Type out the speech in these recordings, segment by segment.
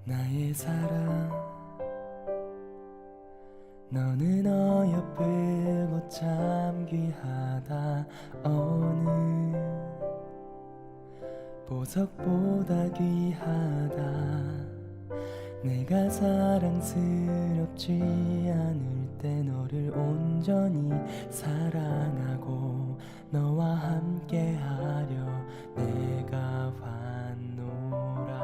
나의 사랑, 너는 어여쁘고 참 귀하다. 어느 보석보다 귀하다. 내가 사랑스럽지 않을 때 너를 온전히 사랑하고 너와 함께하려 내가 왔노라.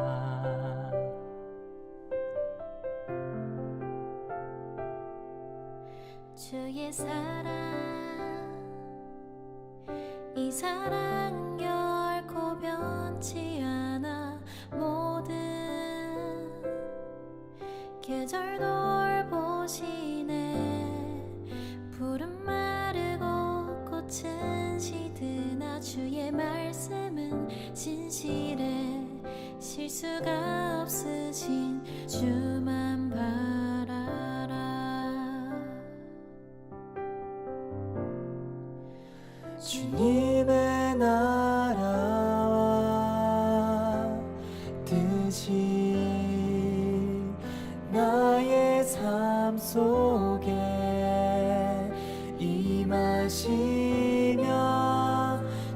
주의 사랑, 이 사랑은 결코 변치 않아. 모든 계절 돌보시네. 푸른 마르고 꽃은 시드나 주의 말씀은 진실해. 실수가 없으신 주만 바라라. 주님의 나라와 뜻이 나의 삶 속에 임하시며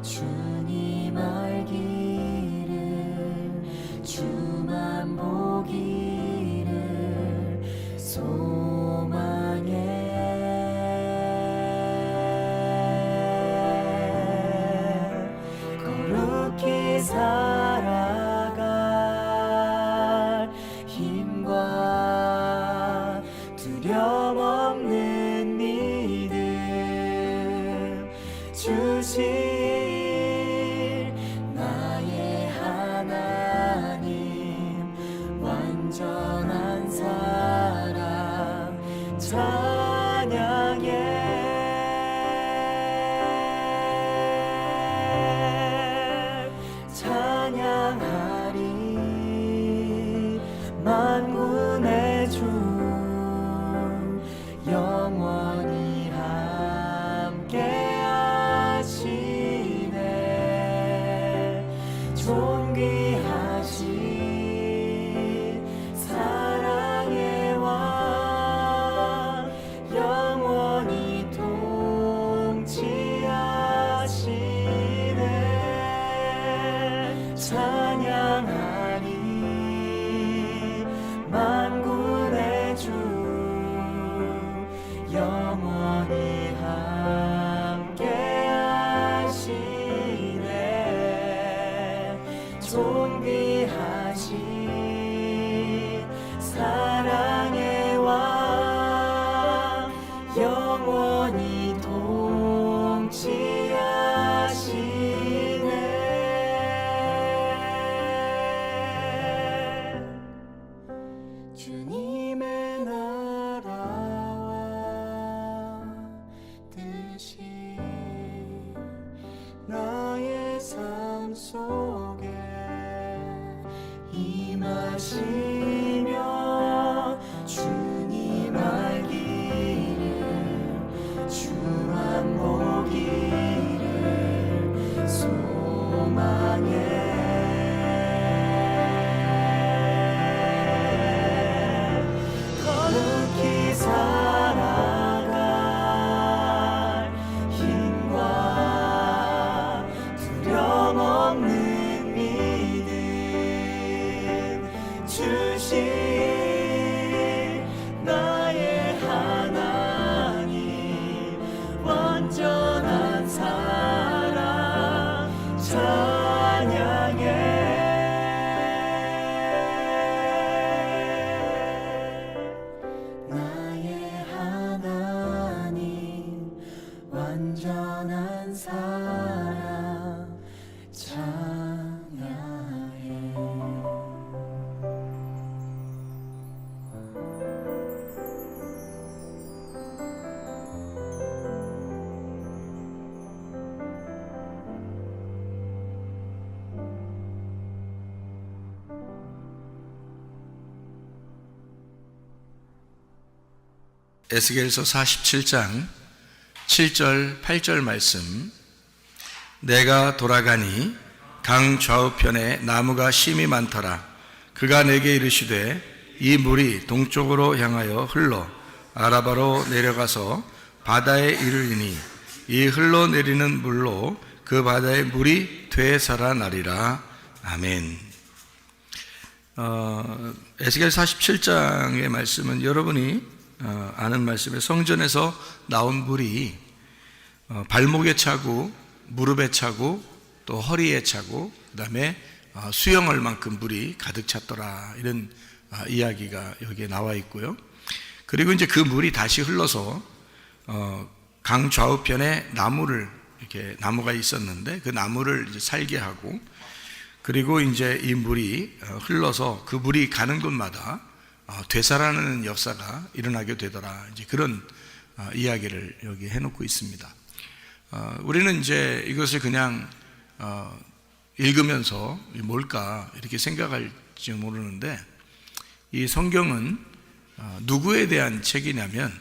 주님 알기를 주만 보기를 소망해. 거룩히 살아갈 힘과 두려움 없는 믿음 주실 나의 하나님. 완전한 사랑 찬양해. 찬양하리 만군의 주 영원히 함께 하시네. 존귀하신 사랑의 왕 영원히 통치하시네. 찬양하리 만군의 주 영원히 함께 하시네. 존귀하신 사랑의 왕 영원히 통치하시네. 주님의 나라와 뜻이 나의 삶 속에 임하시며 주님 알기를 주만 보기를 소망해. 거룩히 살아갈 힘과 두려움 없는 믿음 주 에스겔서 47장 7절 8절 말씀. 내가 돌아가니 강 좌우편에 나무가 심이 많더라. 그가 내게 이르시되 이 물이 동쪽으로 향하여 흘러 아라바로 내려가서 바다에 이르리니 이 흘러내리는 물로 그 바다의 물이 되살아나리라. 아멘. 에스겔 47장의 말씀은 여러분이 아는 말씀에 성전에서 나온 물이 발목에 차고 무릎에 차고 또 허리에 차고 그 다음에 수영할 만큼 물이 가득 찼더라, 이런 이야기가 여기에 나와 있고요. 그리고 이제 그 물이 다시 흘러서 강 좌우편에 나무가 있었는데 그 나무를 이제 살게 하고, 그리고 이제 이 물이 흘러서 그 물이 가는 곳마다 되살아나는 역사가 일어나게 되더라, 이제 그런 이야기를 여기 해놓고 있습니다. 우리는 이제 이것을 그냥 읽으면서 뭘까 이렇게 생각할지 모르는데, 이 성경은 누구에 대한 책이냐면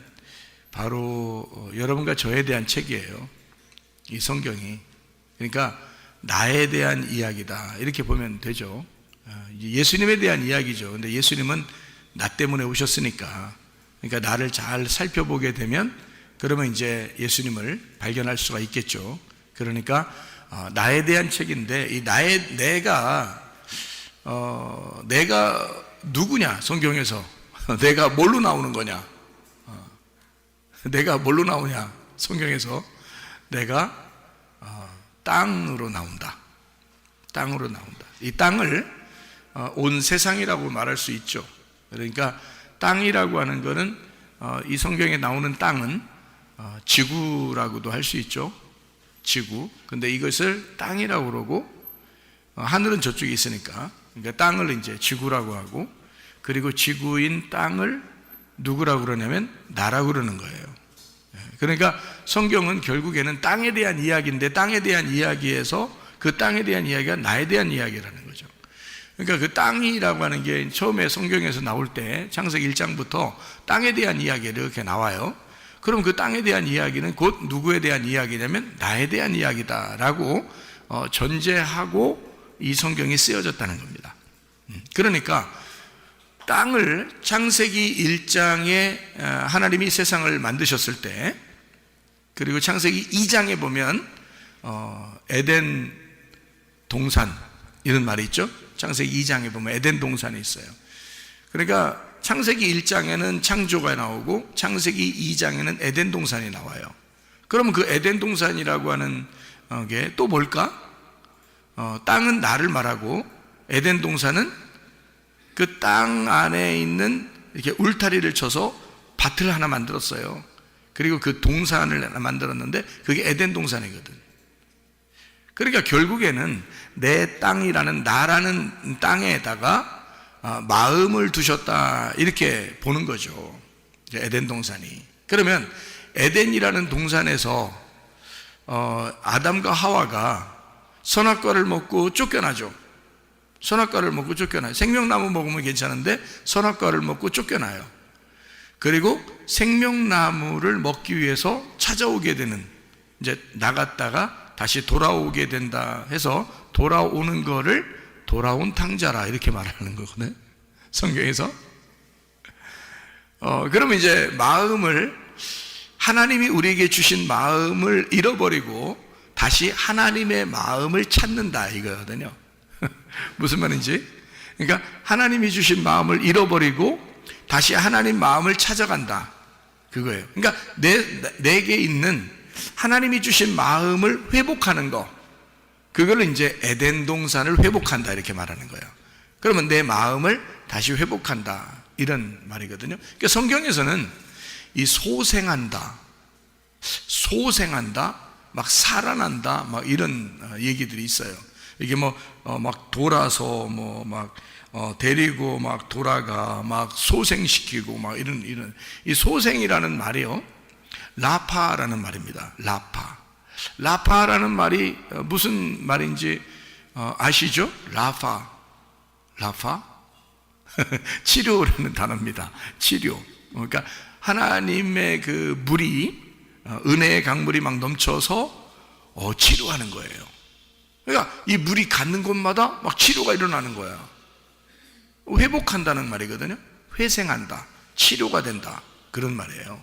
바로 여러분과 저에 대한 책이에요, 이 성경이. 그러니까 나에 대한 이야기다, 이렇게 보면 되죠. 예수님에 대한 이야기죠. 근데 예수님은 나 때문에 오셨으니까, 그러니까 나를 잘 살펴보게 되면 그러면 이제 예수님을 발견할 수가 있겠죠. 그러니까 나에 대한 책인데, 이 내가 누구냐, 성경에서 내가 뭘로 나오는 거냐, 내가 뭘로 나오냐, 성경에서 내가 땅으로 나온다. 땅으로 나온다. 이 땅을 온 세상이라고 말할 수 있죠. 그러니까 땅이라고 하는 것은 이 성경에 나오는 땅은 지구라고도 할 수 있죠. 지구. 근데 이것을 땅이라고 그러고, 하늘은 저쪽에 있으니까, 그러니까 땅을 이제 지구라고 하고, 그리고 지구인 땅을 누구라고 그러냐면 나라고 그러는 거예요. 그러니까 성경은 결국에는 땅에 대한 이야기인데, 땅에 대한 이야기에서 그 땅에 대한 이야기가 나에 대한 이야기라는 거죠. 그러니까 그 땅이라고 하는 게 처음에 성경에서 나올 때 창세기 1장부터 땅에 대한 이야기가 이렇게 나와요. 그럼 그 땅에 대한 이야기는 곧 누구에 대한 이야기냐면 나에 대한 이야기다라고 전제하고 이 성경이 쓰여졌다는 겁니다. 그러니까 땅을 창세기 1장에 하나님이 세상을 만드셨을 때, 그리고 창세기 2장에 보면 에덴 동산, 이런 말이 있죠. 창세기 2장에 보면 에덴 동산이 있어요. 그러니까 창세기 1장에는 창조가 나오고 창세기 2장에는 에덴 동산이 나와요. 그러면 그 에덴 동산이라고 하는 게 또 뭘까? 땅은 나를 말하고, 에덴 동산은 그 땅 안에 있는 이렇게 울타리를 쳐서 밭을 하나 만들었어요. 그리고 그 동산을 하나 만들었는데 그게 에덴 동산이거든. 그러니까 결국에는 내 땅이라는, 나라는 땅에다가 마음을 두셨다, 이렇게 보는 거죠, 에덴 동산이. 그러면 에덴이라는 동산에서 아담과 하와가 선악과를 먹고 쫓겨나죠. 선악과를 먹고 쫓겨나요. 생명나무 먹으면 괜찮은데 선악과를 먹고 쫓겨나요. 그리고 생명나무를 먹기 위해서 찾아오게 되는, 이제 나갔다가 다시 돌아오게 된다 해서 돌아오는 거를 돌아온 탕자라, 이렇게 말하는 거거든요, 성경에서. 그러면 이제 마음을, 하나님이 우리에게 주신 마음을 잃어버리고 다시 하나님의 마음을 찾는다, 이거거든요. 무슨 말인지. 그러니까 하나님이 주신 마음을 잃어버리고 다시 하나님 마음을 찾아간다, 그거예요. 그러니까 내게 있는 하나님이 주신 마음을 회복하는 거, 그걸 이제 에덴 동산을 회복한다, 이렇게 말하는 거예요. 그러면 내 마음을 다시 회복한다, 이런 말이거든요. 그러니까 성경에서는 이 소생한다, 막 살아난다, 막 이런 얘기들이 있어요. 이게 막 돌아서 데리고 막 돌아가, 막 소생시키고 막 이런 이 소생이라는 말이요, 라파라는 말입니다. 라파라는 말이 무슨 말인지 아시죠? 라파 치료라는 단어입니다. 치료. 그러니까 하나님의 그 물이 은혜의 강물이 막 넘쳐서 치료하는 거예요. 그러니까 이 물이 갖는 곳마다 막 치료가 일어나는 거야. 회복한다는 말이거든요. 회생한다, 치료가 된다, 그런 말이에요.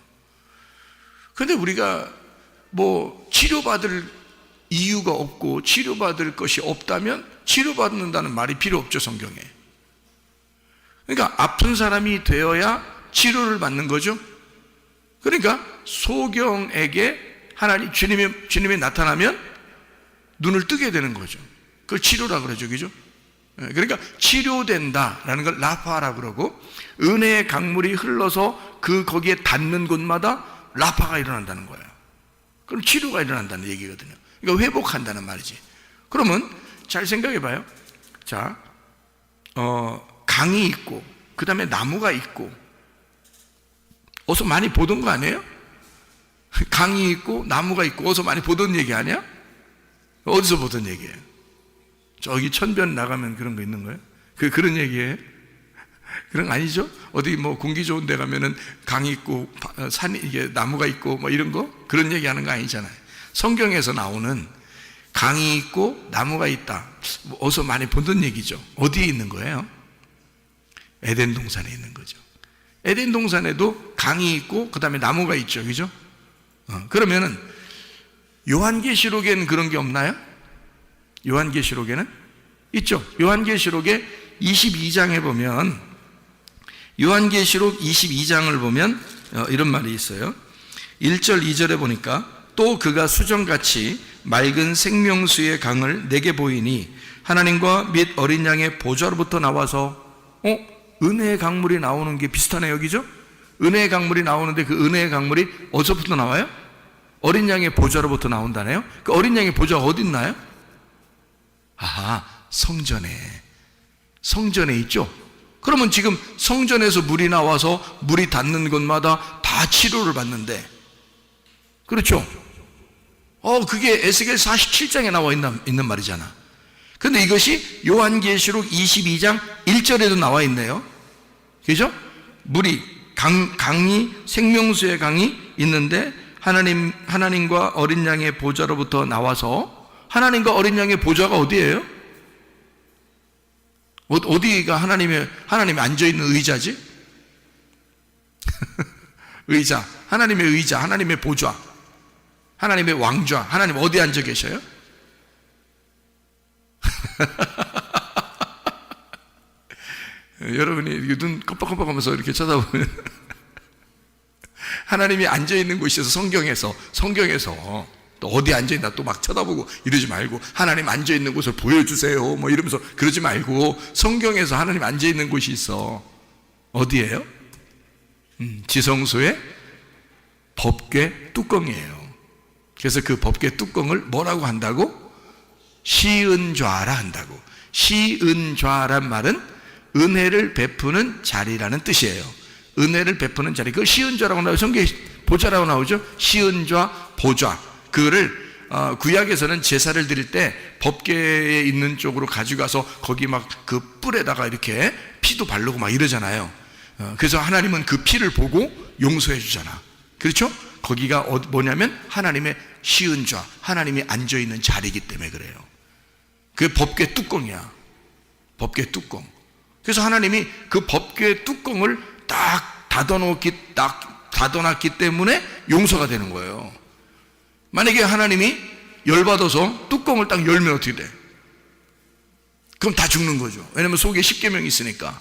그런데 우리가 뭐 치료받을 이유가 없고 치료받을 것이 없다면 치료받는다는 말이 필요 없죠, 성경에. 그러니까 아픈 사람이 되어야 치료를 받는 거죠. 그러니까 소경에게 하나님 주님이 나타나면 눈을 뜨게 되는 거죠. 그걸 치료라 그러죠, 그죠? 그러니까 치료된다라는 걸 라파라고 그러고, 은혜의 강물이 흘러서 거기에 닿는 곳마다 라파가 일어난다는 거예요. 그럼 치료가 일어난다는 얘기거든요. 그러니까 회복한다는 말이지. 그러면 잘 생각해 봐요. 자, 강이 있고 그 다음에 나무가 있고, 어서 많이 보던 거 아니에요? 강이 있고 나무가 있고 어서 많이 보던 얘기 아니야? 어디서 보던 얘기예요? 저기 천변 나가면 그런 거 있는 거예요? 그런 얘기예요? 그런 거 아니죠? 어디 뭐 공기 좋은 데 가면은 강이 있고 이게 나무가 있고 뭐 이런 거? 그런 얘기 하는 거 아니잖아요. 성경에서 나오는 강이 있고 나무가 있다, 뭐 어서 많이 보던 얘기죠. 어디에 있는 거예요? 에덴 동산에 있는 거죠. 에덴 동산에도 강이 있고 그 다음에 나무가 있죠, 그죠? 그러면은 요한계시록에는 그런 게 없나요? 요한계시록에는 있죠. 요한계시록의 22장에 보면, 요한계시록 22장을 보면 이런 말이 있어요. 1절 2절에 보니까, 또 그가 수정같이 맑은 생명수의 강을 내게 보이니 하나님과 및 어린 양의 보좌로부터 나와서, 은혜의 강물이 나오는 게 비슷하네요, 여기죠? 은혜의 강물이 나오는데 그 은혜의 강물이 어디서부터 나와요? 어린 양의 보좌로부터 나온다네요. 그 어린 양의 보좌가 어디 있나요? 아하, 성전에 있죠. 그러면 지금 성전에서 물이 나와서 물이 닿는 곳마다 다 치료를 받는데, 그렇죠? 그게 에스겔 47장에 나와 있는 말이잖아. 근데 이것이 요한계시록 22장 1절에도 나와 있네요. 그죠? 물이 강이, 생명수의 강이 있는데 하나님과 어린 양의 보좌로부터 나와서, 하나님과 어린 양의 보좌가 어디예요? 어디가 하나님이 앉아있는 의자지? 의자, 하나님의 의자, 하나님의 보좌, 하나님의 왕좌, 하나님 어디 앉아 계셔요? 여러분이 눈 깜빡깜빡하면서 이렇게 쳐다보면 하나님이 앉아있는 곳에서 성경에서 또 어디 앉아있나 또 막 쳐다보고 이러지 말고, 하나님 앉아있는 곳을 보여주세요 뭐 이러면서 그러지 말고, 성경에서 하나님 앉아있는 곳이 있어. 어디예요? 지성소의 법궤 뚜껑이에요. 그래서 그 법궤 뚜껑을 뭐라고 한다고? 시은좌라 한다고. 시은좌란 말은 은혜를 베푸는 자리라는 뜻이에요. 은혜를 베푸는 자리, 그걸 시은좌라고 나오죠. 성경에 보좌라고 나오죠. 시은좌, 보좌. 그거를 구약에서는 제사를 드릴 때 법궤에 있는 쪽으로 가져가서 거기 막 그 뿔에다가 이렇게 피도 바르고 막 이러잖아요. 그래서 하나님은 그 피를 보고 용서해 주잖아. 그렇죠? 거기가 뭐냐면 하나님의 시은좌, 하나님이 앉아있는 자리이기 때문에 그래요. 그게 법궤 뚜껑이야. 법궤 뚜껑. 그래서 하나님이 그 법궤 뚜껑을 딱 닫아놨기 때문에 용서가 되는 거예요. 만약에 하나님이 열받아서 뚜껑을 딱 열면 어떻게 돼? 그럼 다 죽는 거죠. 왜냐면 속에 십계명이 있으니까.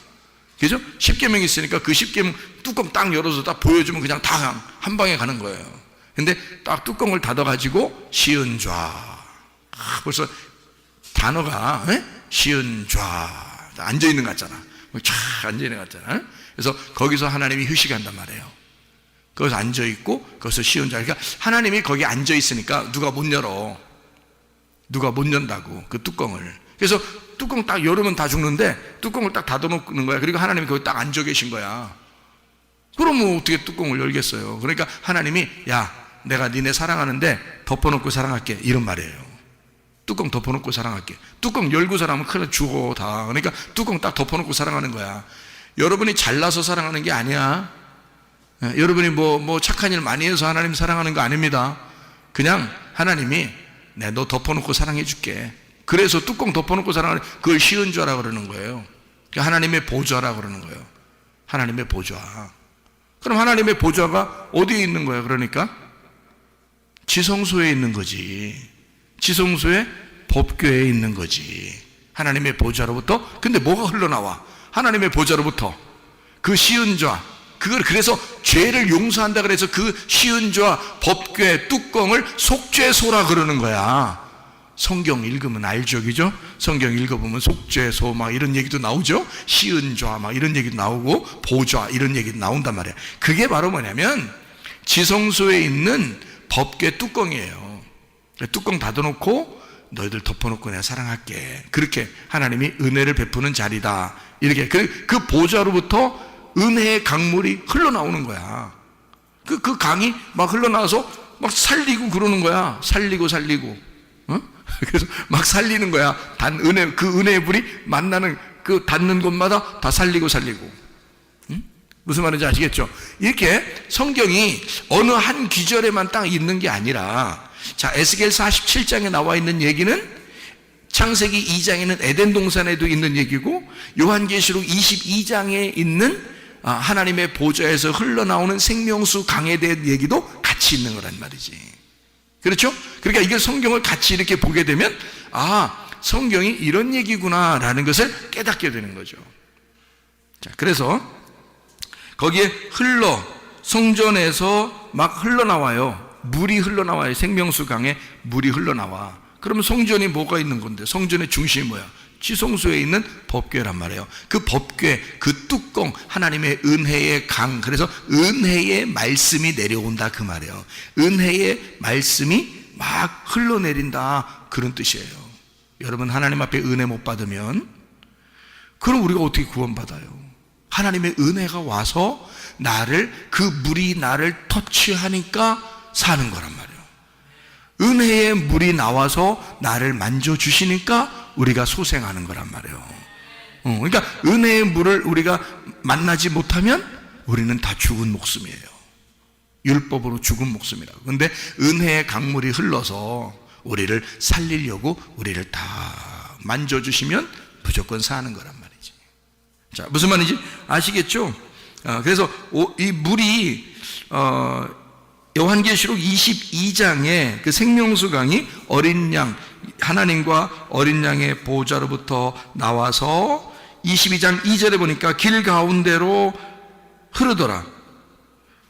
그죠? 십계명이 있으니까 그 십계명 뚜껑 딱 열어서 딱 보여주면 그냥 다 한 방에 가는 거예요. 근데 딱 뚜껑을 닫아가지고 시은좌, 벌써 단어가 시은좌, 앉아있는 것 같잖아. 쫙 앉아있는 것 같잖아. 그래서 거기서 하나님이 휴식한단 말이에요. 거기서 앉아있고 거기서 시은좌. 그러니까 하나님이 거기 앉아있으니까 누가 못 열어. 누가 못 연다고 그 뚜껑을. 그래서 뚜껑 딱 열으면 다 죽는데 뚜껑을 딱 닫아놓는 거야. 그리고 하나님이 거기 딱 앉아 계신 거야. 그러면 어떻게 뚜껑을 열겠어요? 그러니까 하나님이, 야, 내가 니네 사랑하는데 덮어놓고 사랑할게, 이런 말이에요. 뚜껑 덮어놓고 사랑할게. 뚜껑 열고 사랑하면 큰일 죽어 다. 그러니까 뚜껑 딱 덮어놓고 사랑하는 거야. 여러분이 잘나서 사랑하는 게 아니야. 여러분이 뭐 착한 일 많이 해서 하나님 사랑하는 거 아닙니다. 그냥 하나님이 너 덮어놓고 사랑해 줄게. 그래서 뚜껑 덮어놓고 사랑하는, 그걸 쉬운 죄라 그러는 거예요. 하나님의 보좌라 그러는 거예요. 하나님의 보좌. 그럼 하나님의 보좌가 어디에 있는 거예요? 그러니까 지성소에 있는 거지. 지성소에 법궤에 있는 거지. 하나님의 보좌로부터. 근데 뭐가 흘러나와? 하나님의 보좌로부터 그 쉬운 죄, 그걸 그래서 죄를 용서한다 그래서 그 쉬운 죄, 법궤, 뚜껑을 속죄소라 그러는 거야. 성경 읽으면 알죠, 그죠? 성경 읽어보면 속죄소 막 이런 얘기도 나오죠. 쉬운 죄 막 이런 얘기도 나오고 보좌 이런 얘기도 나온단 말이야. 그게 바로 뭐냐면 지성소에 있는 법궤 뚜껑이에요. 뚜껑 닫아놓고 너희들 덮어놓고 내가 사랑할게. 그렇게 하나님이 은혜를 베푸는 자리다. 이렇게 그 보좌로부터 은혜의 강물이 흘러나오는 거야. 그 강이 막 흘러나와서 막 살리고 그러는 거야. 살리고 어? 그래서 막 살리는 거야. 그 은혜의 불이 만나는 그 닿는 곳마다 다 살리고. 응? 무슨 말인지 아시겠죠? 이렇게 성경이 어느 한 귀절에만 딱 있는 게 아니라, 자, 에스겔 47장에 나와 있는 얘기는 창세기 2장에는 에덴 동산에도 있는 얘기고, 요한계시록 22장에 있는 하나님의 보좌에서 흘러나오는 생명수 강에 대한 얘기도 같이 있는 거란 말이지. 그렇죠? 그러니까 이게 성경을 같이 이렇게 보게 되면 성경이 이런 얘기구나 라는 것을 깨닫게 되는 거죠. 자, 그래서 거기에 성전에서 막 흘러나와요. 물이 흘러나와요. 생명수 강에 물이 흘러나와. 그러면 성전이 뭐가 있는 건데? 성전의 중심이 뭐야? 지성소에 있는 법궤란 말이에요. 그 법궤, 그 뚜껑, 하나님의 은혜의 강. 그래서 은혜의 말씀이 내려온다 그 말이에요. 은혜의 말씀이 막 흘러내린다 그런 뜻이에요. 여러분, 하나님 앞에 은혜 못 받으면 그럼 우리가 어떻게 구원받아요? 하나님의 은혜가 와서 그 물이 나를 터치하니까 사는 거란 말이에요. 은혜의 물이 나와서 나를 만져주시니까 우리가 소생하는 거란 말이에요. 그러니까 은혜의 물을 우리가 만나지 못하면 우리는 다 죽은 목숨이에요. 율법으로 죽은 목숨이라고. 근데 은혜의 강물이 흘러서 우리를 살리려고 우리를 다 만져주시면 무조건 사는 거란 말이지. 자, 무슨 말인지 아시겠죠? 그래서 이 물이 요한계시록 22장에 그 생명수 강이 어린 양, 하나님과 어린 양의 보좌로부터 나와서 22장 2절에 보니까 길 가운데로 흐르더라.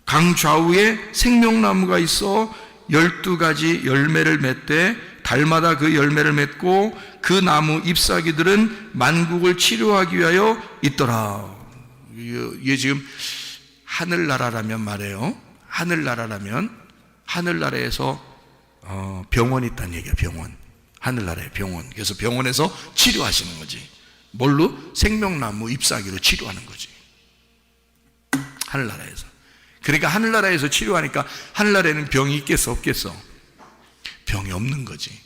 강 좌우에 생명나무가 있어 12가지 열매를 맺되 달마다 그 열매를 맺고 그 나무 잎사귀들은 만국을 치료하기 위하여 있더라. 이게 지금 하늘나라라면 말이에요. 하늘나라에서 병원이 있다는 얘기야. 병원. 하늘나라의 병원. 그래서 병원에서 치료하시는 거지. 뭘로? 생명나무 잎사귀로 치료하는 거지. 하늘나라에서. 그러니까 하늘나라에서 치료하니까 하늘나라에는 병이 있겠어 없겠어? 병이 없는 거지.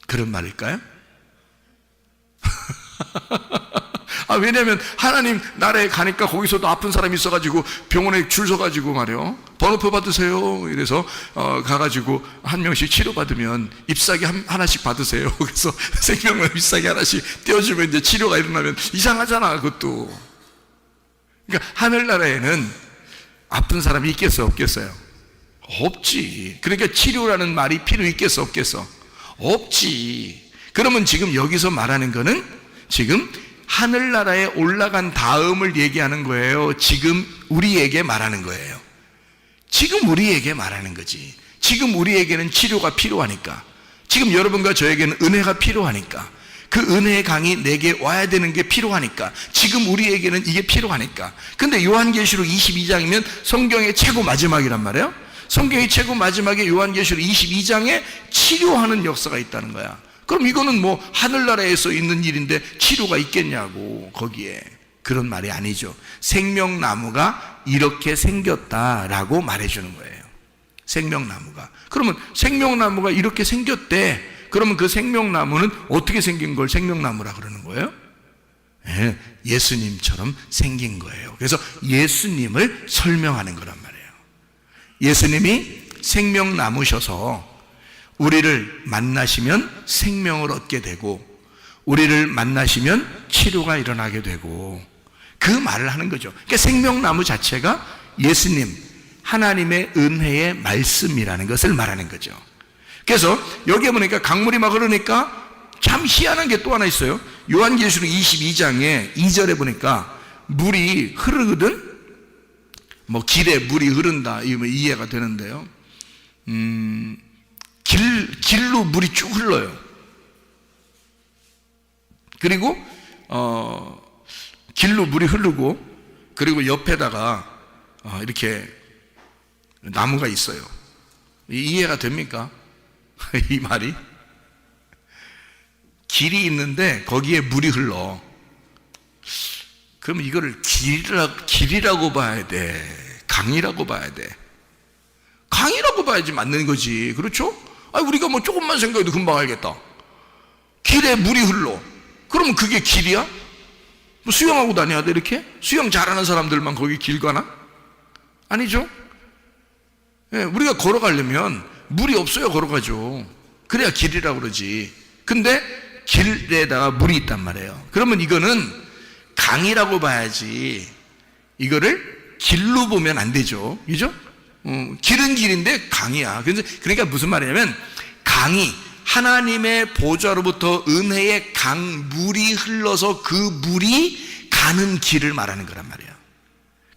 그런 말일까요? 왜냐면 하나님 나라에 가니까 거기서도 아픈 사람이 있어가지고 병원에 줄 서가지고 말이요, 번호표 받으세요. 이래서 가가지고 한 명씩 치료받으면 잎사귀 하나씩 받으세요. 그래서 생명나무 잎사귀 하나씩 떼어주면 이제 치료가 일어나면 이상하잖아 그것도. 그러니까 하늘나라에는 아픈 사람이 있겠어 없겠어요? 없지. 그러니까 치료라는 말이 필요 있겠어 없겠어? 없지. 그러면 지금 여기서 말하는 거는 지금 하늘나라에 올라간 다음을 얘기하는 거예요. 지금 우리에게 말하는 거예요. 지금 우리에게 말하는 거지. 지금 우리에게는 치료가 필요하니까, 지금 여러분과 저에게는 은혜가 필요하니까, 그 은혜의 강이 내게 와야 되는 게 필요하니까, 지금 우리에게는 이게 필요하니까. 근데 요한계시록 22장이면 성경의 최고 마지막이란 말이에요. 성경의 최고 마지막에 요한계시록 22장에 치료하는 역사가 있다는 거야. 그럼 이거는 뭐 하늘나라에서 있는 일인데 치료가 있겠냐고. 거기에 그런 말이 아니죠. 생명나무가 이렇게 생겼다라고 말해주는 거예요. 생명나무가. 그러면 생명나무가 이렇게 생겼대. 그러면 그 생명나무는 어떻게 생긴 걸 생명나무라 그러는 거예요? 예수님처럼 생긴 거예요. 그래서 예수님을 설명하는 거란 말이에요. 예수님이 생명나무셔서 우리를 만나시면 생명을 얻게 되고, 우리를 만나시면 치료가 일어나게 되고, 그 말을 하는 거죠. 그러니까 생명나무 자체가 예수님, 하나님의 은혜의 말씀이라는 것을 말하는 거죠. 그래서 여기에 보니까 강물이 막 흐르니까 참 희한한 게 또 하나 있어요. 요한계시록 22장에 2절에 보니까 물이 흐르거든. 뭐 길에 물이 흐른다, 이거 이해가 되는데요. 길로 물이 쭉 흘러요. 그리고 길로 물이 흐르고, 그리고 옆에다가 이렇게 나무가 있어요. 이해가 됩니까? 이 말이? 길이 있는데 거기에 물이 흘러. 그럼 이거를 길이라고 봐야 돼? 강이라고 봐야 돼? 강이라고 봐야지 맞는 거지. 그렇죠? 우리가 뭐 조금만 생각해도 금방 알겠다. 길에 물이 흘러. 그러면 그게 길이야? 뭐 수영하고 다녀야 돼, 이렇게? 수영 잘하는 사람들만 거기 길 가나? 아니죠? 우리가 걸어가려면 물이 없어야 걸어가죠. 그래야 길이라고 그러지. 근데 길에다가 물이 있단 말이에요. 그러면 이거는 강이라고 봐야지, 이거를 길로 보면 안 되죠. 그죠? 길은 길인데 강이야. 그러니까 무슨 말이냐면, 강이 하나님의 보좌로부터 은혜의 강물이 흘러서 그 물이 가는 길을 말하는 거란 말이에요.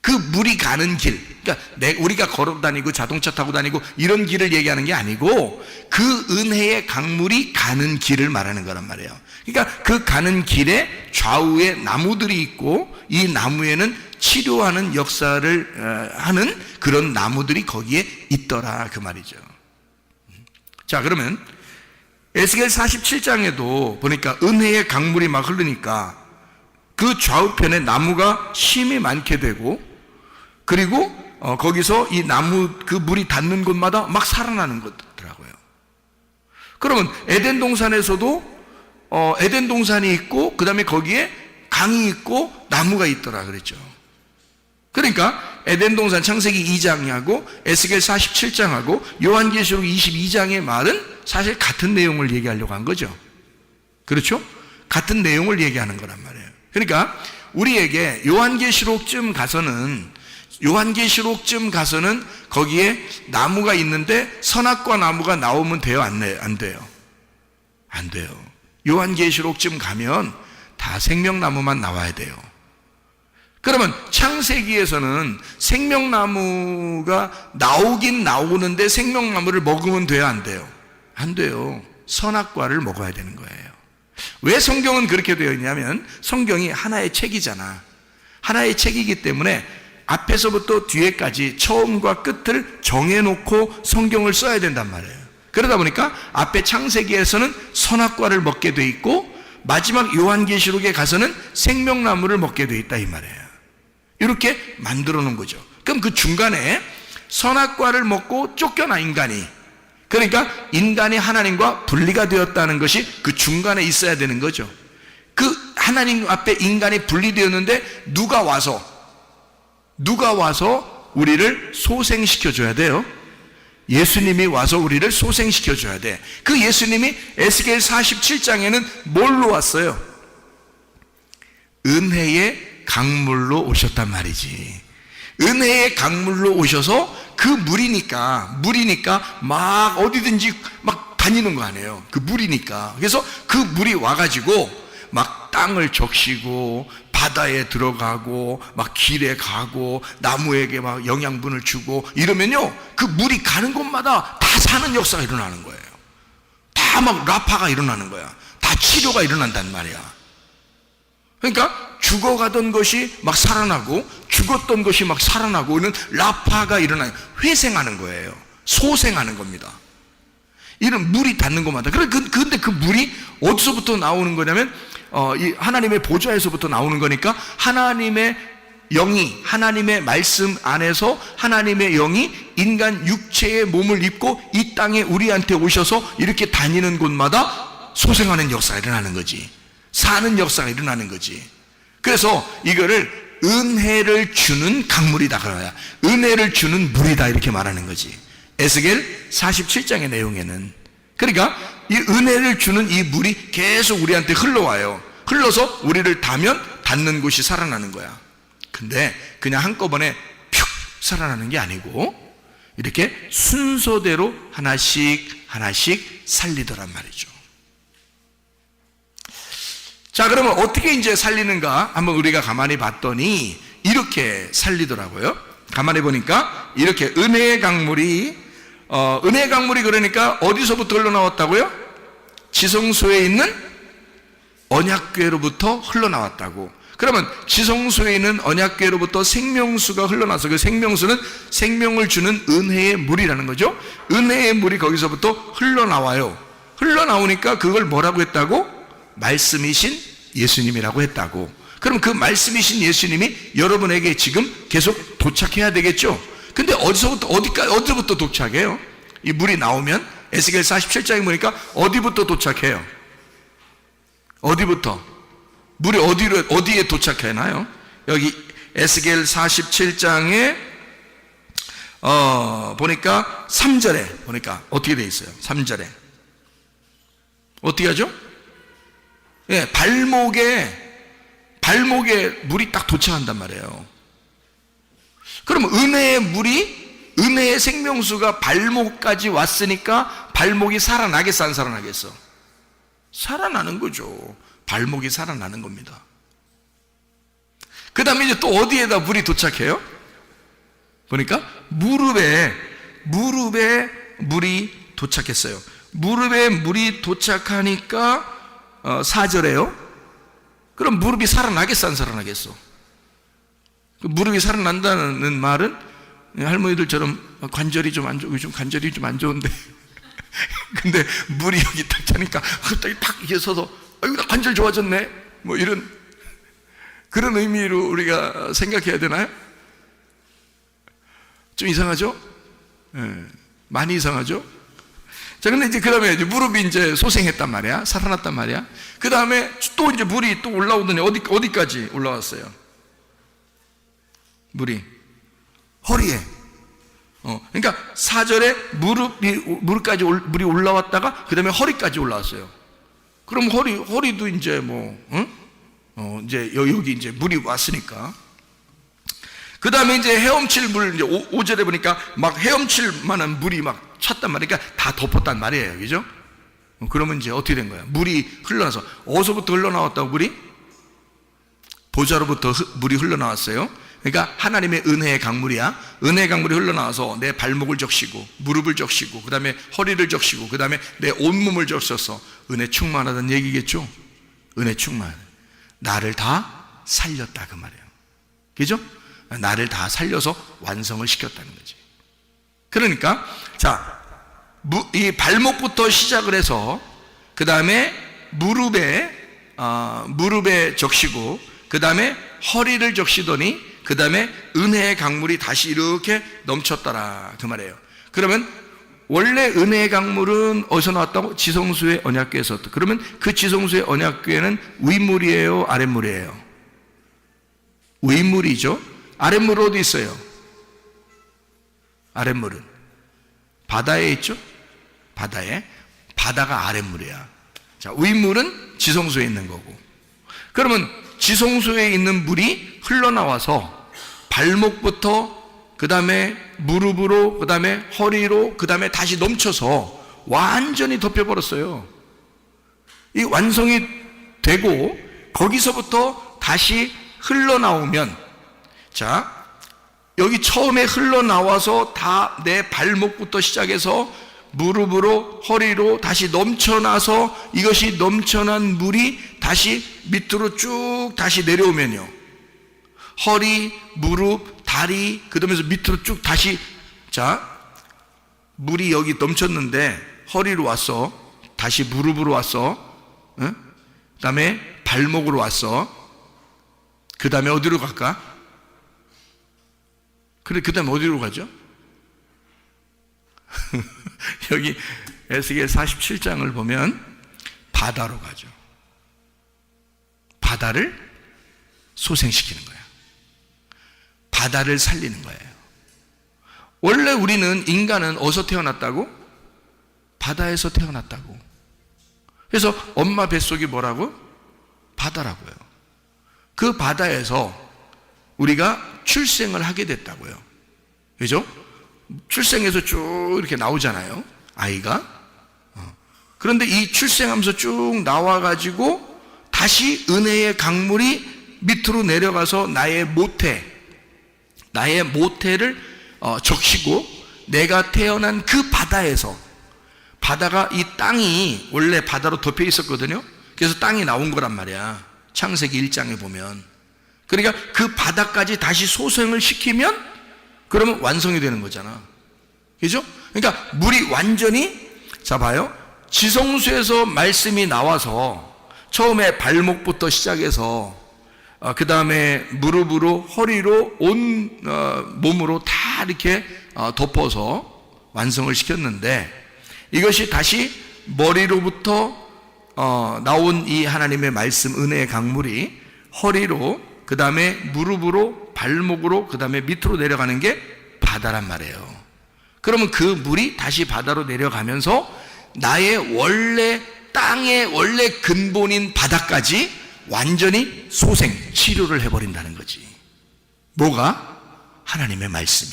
그 물이 가는 길, 그러니까 우리가 걸어 다니고 자동차 타고 다니고 이런 길을 얘기하는 게 아니고, 그 은혜의 강물이 가는 길을 말하는 거란 말이에요. 그러니까 그 가는 길에 좌우에 나무들이 있고, 이 나무에는 치료하는 역사를 하는 그런 나무들이 거기에 있더라, 그 말이죠. 자, 그러면 에스겔 47장에도 보니까 은혜의 강물이 막 흐르니까 그 좌우편에 나무가 심이 많게 되고, 그리고 거기서 이 나무 그 물이 닿는 곳마다 막 살아나는 거더라고요. 그러면 에덴 동산에서도 에덴 동산이 있고, 그 다음에 거기에 강이 있고 나무가 있더라 그랬죠. 그러니까 에덴 동산 창세기 2장하고 에스겔 47장하고 요한계시록 22장의 말은 사실 같은 내용을 얘기하려고 한 거죠. 그렇죠? 같은 내용을 얘기하는 거란 말이에요. 그러니까 우리에게 요한계시록쯤 가서는 거기에 나무가 있는데 선악과 나무가 나오면 돼요? 안 돼요? 안 돼요. 요한계시록쯤 가면 다 생명나무만 나와야 돼요. 그러면 창세기에서는 생명나무가 나오긴 나오는데 생명나무를 먹으면 돼요? 안 돼요? 안 돼요. 선악과를 먹어야 되는 거예요. 왜 성경은 그렇게 되어 있냐면, 성경이 하나의 책이잖아. 하나의 책이기 때문에 앞에서부터 뒤에까지 처음과 끝을 정해놓고 성경을 써야 된단 말이에요. 그러다 보니까 앞에 창세기에서는 선악과를 먹게 돼 있고, 마지막 요한계시록에 가서는 생명나무를 먹게 돼 있다, 이 말이에요. 이렇게 만들어 놓은 거죠. 그럼 그 중간에 선악과를 먹고 쫓겨나, 인간이. 그러니까 인간이 하나님과 분리가 되었다는 것이 그 중간에 있어야 되는 거죠. 그 하나님 앞에 인간이 분리되었는데 누가 와서 우리를 소생시켜 줘야 돼요. 예수님이 와서 우리를 소생시켜 줘야 돼. 그 예수님이 에스겔 47장에는 뭘로 왔어요? 은혜의 강물로 오셨단 말이지. 은혜의 강물로 오셔서 그 물이니까 막 어디든지 막 다니는 거 아니에요. 그 물이니까. 그래서 그 물이 와가지고 막 땅을 적시고 바다에 들어가고 막 길에 가고 나무에게 막 영양분을 주고 이러면요, 그 물이 가는 곳마다 다 사는 역사가 일어나는 거예요. 다 막 라파가 일어나는 거야. 다 치료가 일어난단 말이야. 그러니까 죽어가던 것이 막 살아나고 죽었던 것이 막 살아나고 이런 라파가 일어나요. 회생하는 거예요. 소생하는 겁니다. 이런 물이 닿는 것마다. 근데 그 물이 어디서부터 나오는 거냐면 이 하나님의 보좌에서부터 나오는 거니까, 하나님의 영이, 하나님의 말씀 안에서 하나님의 영이 인간 육체의 몸을 입고 이 땅에 우리한테 오셔서 이렇게 다니는 곳마다 소생하는 역사가 일어나는 거지. 사는 역사가 일어나는 거지. 그래서 이거를 은혜를 주는 강물이다 그래야, 은혜를 주는 물이다 이렇게 말하는 거지. 에스겔 47장의 내용에는. 그러니까 이 은혜를 주는 이 물이 계속 우리한테 흘러와요. 흘러서 우리를 닿으면 닿는 곳이 살아나는 거야. 근데 그냥 한꺼번에 푹 살아나는 게 아니고 이렇게 순서대로 하나씩 하나씩 살리더란 말이죠. 자, 그러면 어떻게 이제 살리는가 한번 우리가 가만히 봤더니 이렇게 살리더라고요. 가만히 보니까 이렇게 은혜의 강물이 그러니까 어디서부터 흘러나왔다고요? 지성소에 있는 언약궤로부터 흘러나왔다고. 그러면 지성소에 있는 언약궤로부터 생명수가 흘러나서 그 생명수는 생명을 주는 은혜의 물이라는 거죠. 은혜의 물이 거기서부터 흘러나와요. 흘러나오니까 그걸 뭐라고 했다고? 말씀이신 예수님이라고 했다고. 그럼 그 말씀이신 예수님이 여러분에게 지금 계속 도착해야 되겠죠. 근데 어디부터 도착해요? 이 물이 나오면 에스겔 47장에 보니까 어디부터 도착해요? 어디부터? 물이 어디에 도착하나요? 여기 에스겔 47장에 보니까 3절에 보니까 어떻게 돼 있어요? 3절에 어떻게 하죠? 예, 발목에 물이 딱 도착한단 말이에요. 그럼 은혜의 생명수가 발목까지 왔으니까 발목이 살아나겠어, 안 살아나겠어? 살아나는 거죠. 발목이 살아나는 겁니다. 그 다음에 이제 또 어디에다 물이 도착해요? 보니까 무릎에 물이 도착했어요. 무릎에 물이 도착하니까 4절에요. 그럼 무릎이 살아나겠어, 안 살아나겠어? 무릎이 살아난다는 말은 할머니들처럼 관절이 좀 안 좋고 요즘 관절이 좀 안 좋은데 근데 물이 여기 딱 차니까 갑자기 탁 이렇게 서서 아이고 나 관절 좋아졌네 뭐 이런 그런 의미로 우리가 생각해야 되나요? 좀 이상하죠? 네, 많이 이상하죠? 자, 근데 이제 그 다음에 이제 무릎이 이제 소생했단 말이야. 살아났단 말이야. 그 다음에 또 이제 물이 또 올라오더니 어디까지 올라왔어요? 물이 허리에. 그러니까 4절에 무릎까지 물이 올라왔다가 그 다음에 허리까지 올라왔어요. 그럼 허리도 이제 이제 여기 이제 물이 왔으니까. 그 다음에 이제 헤엄칠 물, 이제 5절에 보니까 막 헤엄칠 만한 물이 막 찼단 말이니까 다 덮었단 말이에요. 그죠? 그러면 이제 어떻게 된 거야? 물이 흘러나서, 어디서부터 흘러나왔다고 물이? 보좌로부터 물이 흘러나왔어요. 그러니까 하나님의 은혜의 강물이야. 은혜의 강물이 흘러나와서 내 발목을 적시고, 무릎을 적시고, 그 다음에 허리를 적시고, 그 다음에 내 온몸을 적셔서 은혜 충만하다는 얘기겠죠? 은혜 충만. 나를 다 살렸다 그 말이에요. 그죠? 나를 다 살려서 완성을 시켰다는 거지. 그러니까 자, 이 발목부터 시작을 해서 그 다음에 무릎에 적시고 그 다음에 허리를 적시더니 그 다음에 은혜의 강물이 다시 이렇게 넘쳤더라 그 말이에요. 그러면 원래 은혜의 강물은 어디서 나왔다고? 지성소의 언약궤에서. 그러면 그 지성소의 언약궤는 윗물이에요, 아랫물이에요? 윗물이죠. 아랫물 어디 있어요? 아랫물은 바다에 있죠? 바다가 아랫물이야. 자, 윗물은 지성소에 있는 거고. 그러면 지성소에 있는 물이 흘러나와서 발목부터 그 다음에 무릎으로 그 다음에 허리로 그 다음에 다시 넘쳐서 완전히 덮여버렸어요. 이 완성이 되고 거기서부터 다시 흘러나오면, 자, 여기 처음에 흘러나와서 다 내 발목부터 시작해서 무릎으로 허리로 다시 넘쳐나서 이것이 넘쳐난 물이 다시 밑으로 쭉 다시 내려오면요, 허리, 무릎, 다리, 그러면서 밑으로 쭉 다시, 자, 물이 여기 넘쳤는데 허리로 왔어, 다시 무릎으로 왔어, 그 다음에 발목으로 왔어, 그 다음에 어디로 갈까? 그래, 그 다음에 어디로 가죠? 여기 에스겔 47장을 보면 바다로 가죠. 바다를 소생시키는 거야. 바다를 살리는 거예요. 원래 우리는, 인간은 어디서 태어났다고? 바다에서 태어났다고. 그래서 엄마 뱃속이 뭐라고? 바다라고요. 그 바다에서 우리가 출생을 하게 됐다고요. 그죠? 출생해서 쭉 이렇게 나오잖아요, 아이가. 그런데 이 출생하면서 쭉 나와가지고 다시 은혜의 강물이 밑으로 내려가서 나의 모태를 적시고, 내가 태어난 그 바다에서, 바다가, 이 땅이 원래 바다로 덮여 있었거든요. 그래서 땅이 나온 거란 말이야, 창세기 1장에 보면. 그러니까 그 바다까지 다시 소생을 시키면 그러면 완성이 되는 거잖아. 그죠? 그러니까 물이 완전히, 자 봐요, 지성소에서 말씀이 나와서 처음에 발목부터 시작해서 그 다음에 무릎으로, 허리로, 온 몸으로 다 이렇게 덮어서 완성을 시켰는데, 이것이 다시 머리로부터 나온 이 하나님의 말씀, 은혜의 강물이 허리로, 그 다음에 무릎으로, 발목으로, 그 다음에 밑으로 내려가는 게 바다란 말이에요. 그러면 그 물이 다시 바다로 내려가면서 나의 원래, 땅의 원래 근본인 바다까지 완전히 소생, 치료를 해버린다는 거지. 뭐가? 하나님의 말씀이.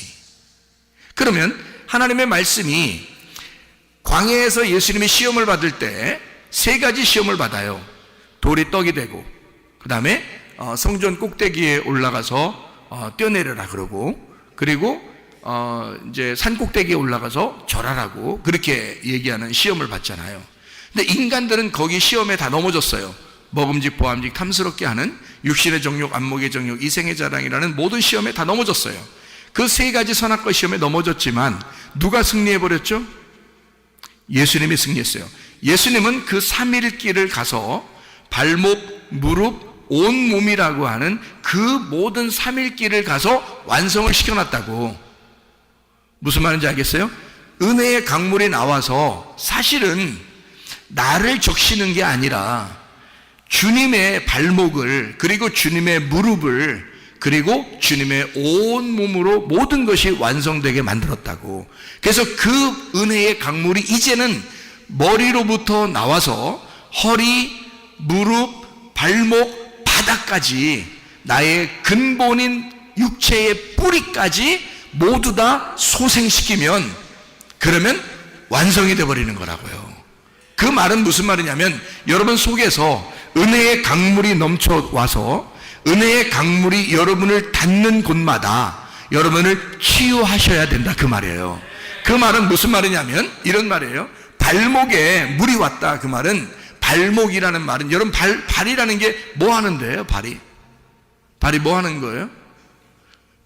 그러면 하나님의 말씀이, 광야에서 예수님이 시험을 받을 때 세 가지 시험을 받아요. 돌이 떡이 되고, 그 다음에 성전 꼭대기에 올라가서 뛰어내려라 그러고, 그리고 이제 산 꼭대기에 올라가서 절하라고 그렇게 얘기하는 시험을 받잖아요. 근데 인간들은 거기 시험에 다 넘어졌어요. 먹음직, 보암직, 탐스럽게 하는 육신의 정욕, 안목의 정욕, 이생의 자랑이라는 모든 시험에 다 넘어졌어요. 그 세 가지 선악과 시험에 넘어졌지만 누가 승리해버렸죠? 예수님이 승리했어요. 예수님은 그 3일길을 가서 발목, 무릎, 온몸이라고 하는 그 모든 3일길을 가서 완성을 시켜놨다고. 무슨 말인지 알겠어요? 은혜의 강물이 나와서 사실은 나를 적시는 게 아니라 주님의 발목을, 그리고 주님의 무릎을, 그리고 주님의 온 몸으로 모든 것이 완성되게 만들었다고. 그래서 그 은혜의 강물이 이제는 머리로부터 나와서 허리, 무릎, 발목, 바닥까지, 나의 근본인 육체의 뿌리까지 모두 다 소생시키면, 그러면 완성이 되어버리는 거라고요. 그 말은 무슨 말이냐면, 여러분 속에서 은혜의 강물이 넘쳐와서 은혜의 강물이 여러분을 닿는 곳마다 여러분을 치유하셔야 된다, 그 말이에요. 그 말은 무슨 말이냐면 이런 말이에요. 발목에 물이 왔다, 그 말은, 발목이라는 말은, 여러분 발이라는 게 뭐 하는데요? 발이 뭐 하는 거예요?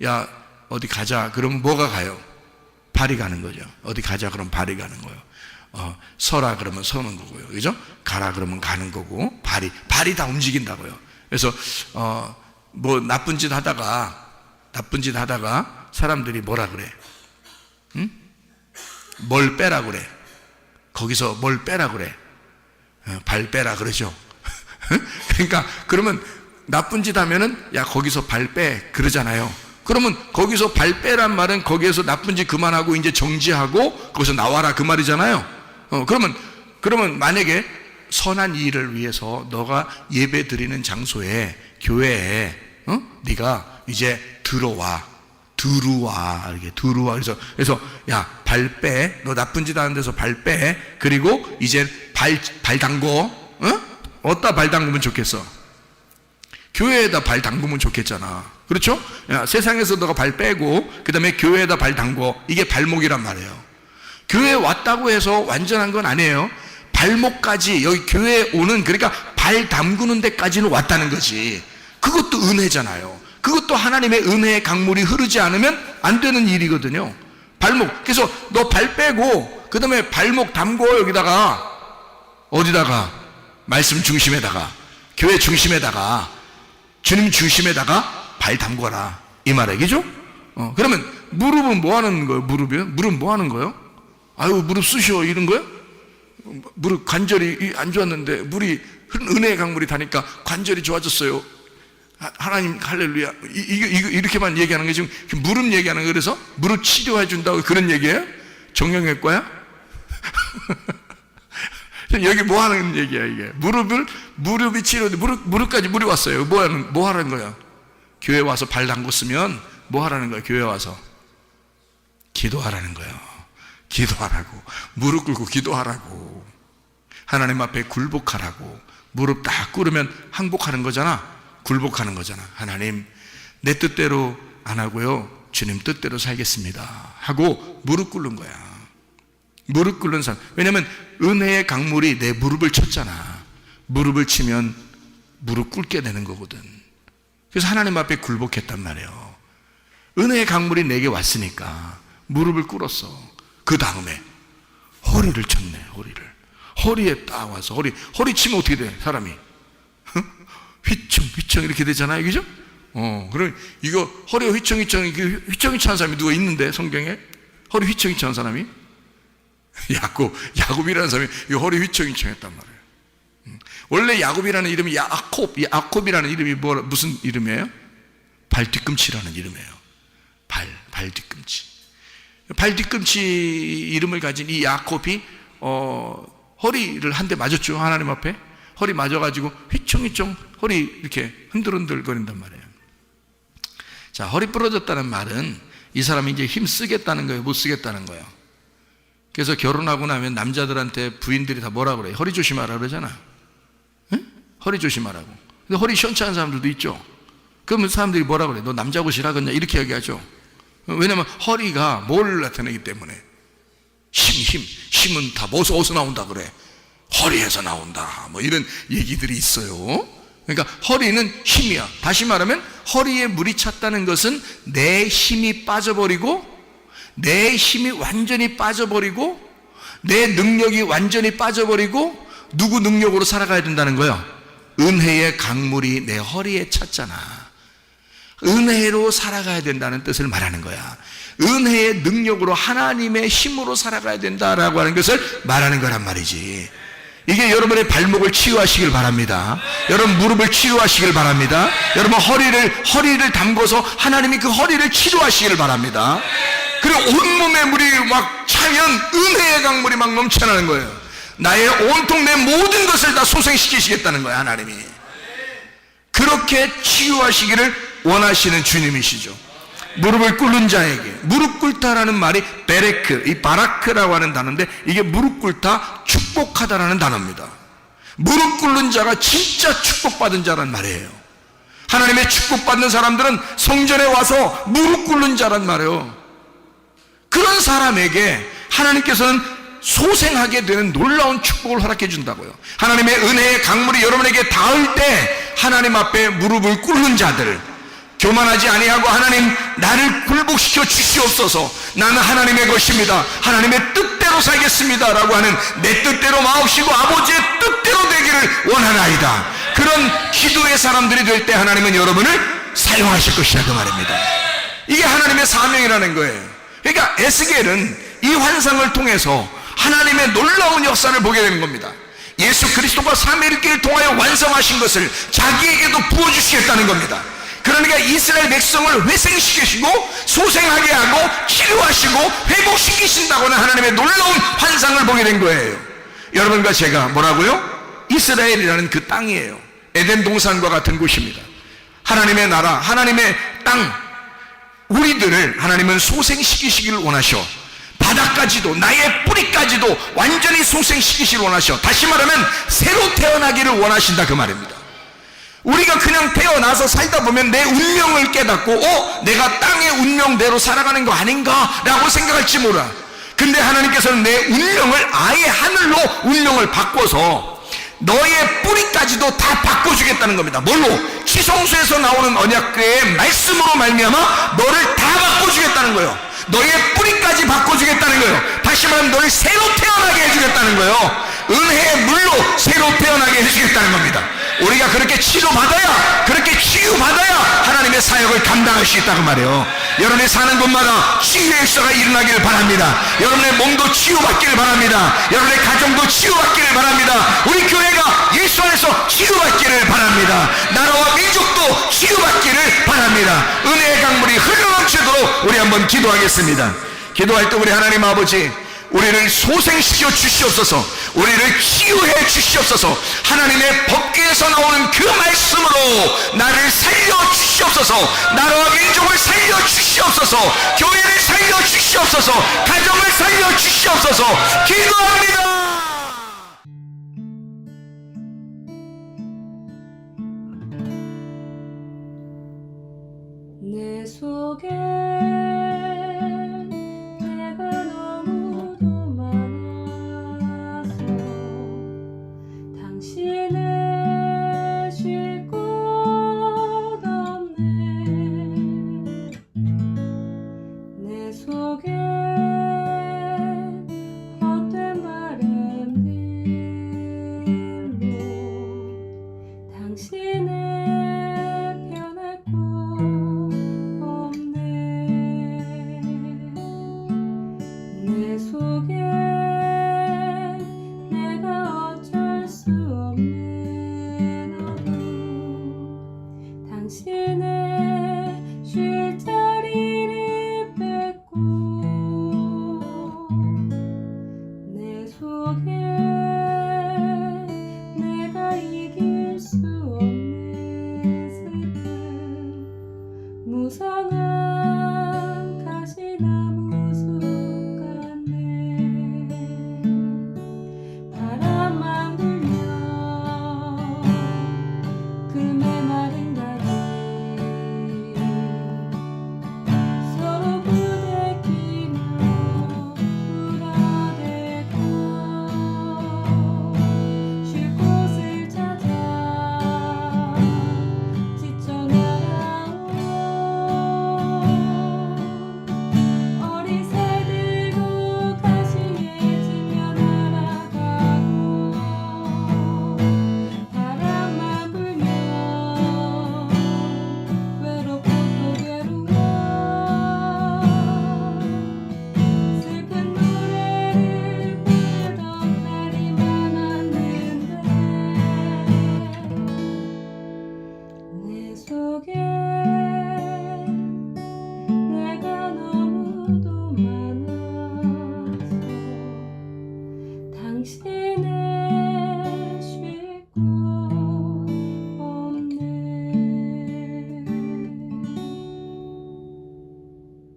야, 어디 가자 그러면 뭐가 가요? 발이 가는 거죠. 어디 가자 그러면 발이 가는 거예요. 서라 그러면 서는 거고요, 그죠? 가라 그러면 가는 거고, 발이 다 움직인다고요. 그래서 뭐 나쁜 짓 하다가 사람들이 뭐라 그래? 응? 뭘 빼라 그래? 거기서 뭘 빼라 그래? 발 빼라 그러죠. 그러니까 그러면 나쁜 짓 하면은 야 거기서 발 빼 그러잖아요. 그러면 거기서 발 빼란 말은 거기에서 나쁜 짓 그만하고 이제 정지하고 거기서 나와라 그 말이잖아요. 그러면 만약에 선한 일을 위해서 너가 예배 드리는 장소에, 교회에 네가 이제 들어와 이렇게 들어와. 그래서 야, 발 빼. 너 나쁜 짓 하는 데서 발 빼. 그리고 이제 발 담궈. 어디다 발 담그면 좋겠어? 교회에다 발 담그면 좋겠잖아. 그렇죠? 야, 세상에서 너가 발 빼고 그 다음에 교회에다 발 담궈. 이게 발목이란 말이에요. 교회에 왔다고 해서 완전한 건 아니에요. 발목까지, 여기 교회에 오는, 그러니까 발 담그는 데까지는 왔다는 거지. 그것도 은혜잖아요. 그것도 하나님의 은혜의 강물이 흐르지 않으면 안 되는 일이거든요. 발목. 그래서 너 발 빼고 그 다음에 발목 담궈. 여기다가 어디다가? 말씀 중심에다가, 교회 중심에다가, 주님 중심에다가 발 담궈라, 이 말이죠. 그러면 무릎은 뭐 하는 거예요? 무릎 뭐 하는 거예요? 아유, 무릎 쑤셔 이런 거예요? 무릎 관절이 안 좋았는데 물이, 은혜의 강물이 다니까 관절이 좋아졌어요. 하나님 할렐루야 이거 이렇게만 얘기하는 게 지금 무릎 얘기하는 거. 그래서 무릎 치료해 준다고 그런 얘기예요? 정형외과야? 여기 뭐 하는 얘기야 이게? 무릎이 치료돼. 무릎까지 물이 왔어요. 뭐 하는 거야? 교회 와서 발 담궜으면 뭐 하라는 거야? 교회 와서 기도하라는 거예요. 기도하라고. 무릎 꿇고 기도하라고. 하나님 앞에 굴복하라고. 무릎 딱 꿇으면 항복하는 거잖아. 굴복하는 거잖아. 하나님, 내 뜻대로 안 하고요, 주님 뜻대로 살겠습니다 하고 무릎 꿇는 거야. 무릎 꿇는 사람. 왜냐면 은혜의 강물이 내 무릎을 쳤잖아. 무릎을 치면 무릎 꿇게 되는 거거든. 그래서 하나님 앞에 굴복했단 말이에요. 은혜의 강물이 내게 왔으니까 무릎을 꿇었어. 그 다음에 허리를 쳤네. 허리에 딱 와서 허리 치면 어떻게 돼? 사람이 휘청 이렇게 되잖아요, 그죠? 그럼 이거 허리가 휘청이 찬 사람이 누가 있는데 성경에 허리 휘청이 찬 사람이 야곱이라는 사람이 이 허리 휘청이 찬했단 말이에요. 원래 야곱이라는 이름이 야콥이라는 이름이 무슨 이름이에요? 발 뒤꿈치라는 이름이에요. 발 뒤꿈치. 발 뒤꿈치 이름을 가진 이 야콥이 허리를 한 대 맞았죠. 하나님 앞에 허리 맞아가지고 휘청휘청 허리 이렇게 흔들흔들 거린단 말이에요. 자, 허리 부러졌다는 말은 이 사람이 이제 힘 쓰겠다는 거예요, 못 쓰겠다는 거예요. 그래서 결혼하고 나면 남자들한테 부인들이 다 뭐라 그래요? 허리 조심하라 그러잖아. 응? 허리 조심하라고. 근데 허리 시원찮은 사람들도 있죠. 그러면 사람들이 뭐라 그래? 너 남자 옷이라 그냥 이렇게 얘기하죠. 왜냐면 허리가 뭘 나타내기 때문에. 힘은 다 어디서 나온다 그래? 허리에서 나온다. 뭐 이런 얘기들이 있어요. 그러니까 허리는 힘이야. 다시 말하면 허리에 물이 찼다는 것은 내 힘이 빠져버리고, 내 힘이 완전히 빠져버리고, 내 능력이 완전히 빠져버리고, 누구 능력으로 살아가야 된다는 거야? 은혜의 강물이 내 허리에 찼잖아. 은혜로 살아가야 된다는 뜻을 말하는 거야. 은혜의 능력으로, 하나님의 힘으로 살아가야 된다라고 하는 것을 말하는 거란 말이지. 이게 여러분의 발목을 치유하시길 바랍니다. 여러분 무릎을 치유하시길 바랍니다. 여러분 허리를 담궈서 하나님이 그 허리를 치료하시길 바랍니다. 그리고 온몸에 물이 막 차면 은혜의 강물이 막 넘쳐나는 거예요. 나의 온통 내 모든 것을 다 소생시키시겠다는 거예요, 하나님이. 그렇게 치유하시기를 원하시는 주님이시죠. 무릎을 꿇는 자에게, 무릎 꿇다라는 말이 베레크, 이 바라크라고 하는 단어인데, 이게 무릎 꿇다, 축복하다라는 단어입니다. 무릎 꿇는 자가 진짜 축복받은 자란 말이에요. 하나님의 축복받는 사람들은 성전에 와서 무릎 꿇는 자란 말이에요. 그런 사람에게 하나님께서는 소생하게 되는 놀라운 축복을 허락해 준다고요. 하나님의 은혜의 강물이 여러분에게 닿을 때 하나님 앞에 무릎을 꿇는 자들, 교만하지 아니하고 하나님 나를 굴복시켜 주시옵소서, 나는 하나님의 것입니다, 하나님의 뜻대로 살겠습니다 라고 하는 내 뜻대로 마옵시고 아버지의 뜻대로 되기를 원하나이다. 그런 기도의 사람들이 될 때 하나님은 여러분을 사용하실 것이다, 그 말입니다. 이게 하나님의 사명이라는 거예요. 그러니까 에스겔은 이 환상을 통해서 하나님의 놀라운 역사를 보게 되는 겁니다. 예수 그리스도가 삼위일체를 통하여 완성하신 것을 자기에게도 부어주시겠다는 겁니다. 그러니까 이스라엘 백성을 회생시키시고 소생하게 하고 치료하시고 회복시키신다고는 하나님의 놀라운 환상을 보게 된 거예요. 여러분과 제가 뭐라고요? 이스라엘이라는 그 땅이에요. 에덴 동산과 같은 곳입니다. 하나님의 나라, 하나님의 땅, 우리들을 하나님은 소생시키시기를 원하셔. 바닥까지도, 나의 뿌리까지도 완전히 소생시키시기를 원하셔. 다시 말하면 새로 태어나기를 원하신다, 그 말입니다. 우리가 그냥 태어나서 살다 보면 내 운명을 깨닫고 내가 땅의 운명대로 살아가는 거 아닌가 라고 생각할지 몰라. 근데 하나님께서는 내 운명을 아예 하늘로 운명을 바꿔서 너의 뿌리까지도 다 바꿔주겠다는 겁니다. 뭘로? 지성소에서 나오는 언약궤의 말씀으로 말미암아 너를 다 바꿔주겠다는 거예요. 너의 뿌리까지 바꿔주겠다는 거예요. 다시 말하면 너를 새로 태어나게 해주겠다는 거예요. 은혜의 물로 새로 태어나게 해주겠다는 겁니다. 우리가 그렇게 치료받아야, 그렇게 치유받아야 하나님의 사역을 감당할 수 있다고 말해요. 여러분이 사는 곳마다 치유의 역사가 일어나기를 바랍니다. 여러분의 몸도 치유받기를 바랍니다. 여러분의 가정도 치유받기를 바랍니다. 우리 교회가 예수 안에서 치유받기를 바랍니다. 나라와 민족도 치유받기를 바랍니다. 은혜의 강물이 흘러넘치도록 우리 한번 기도하겠습니다. 기도할 때 우리 하나님 아버지, 우리를 소생시켜 주시옵소서, 우리를 치유해 주시옵소서, 하나님의 법궤에서 나오는 그 말씀으로 나를 살려 주시옵소서, 나라와 민족을 살려 주시옵소서, 교회를 살려 주시옵소서, 가정을 살려 주시옵소서. 기도합니다. 내 속에 내가 너무도 많아서 당신을 쉴 곳 없네. 내 속에 헛된 바램들로 당신의 편할 곳 내 속에 내가 어쩔 수 없는 어둠, 당신의 쉴 자리를 뺏고 내 속에 내가 이길 수 없는 슬픔, 무성한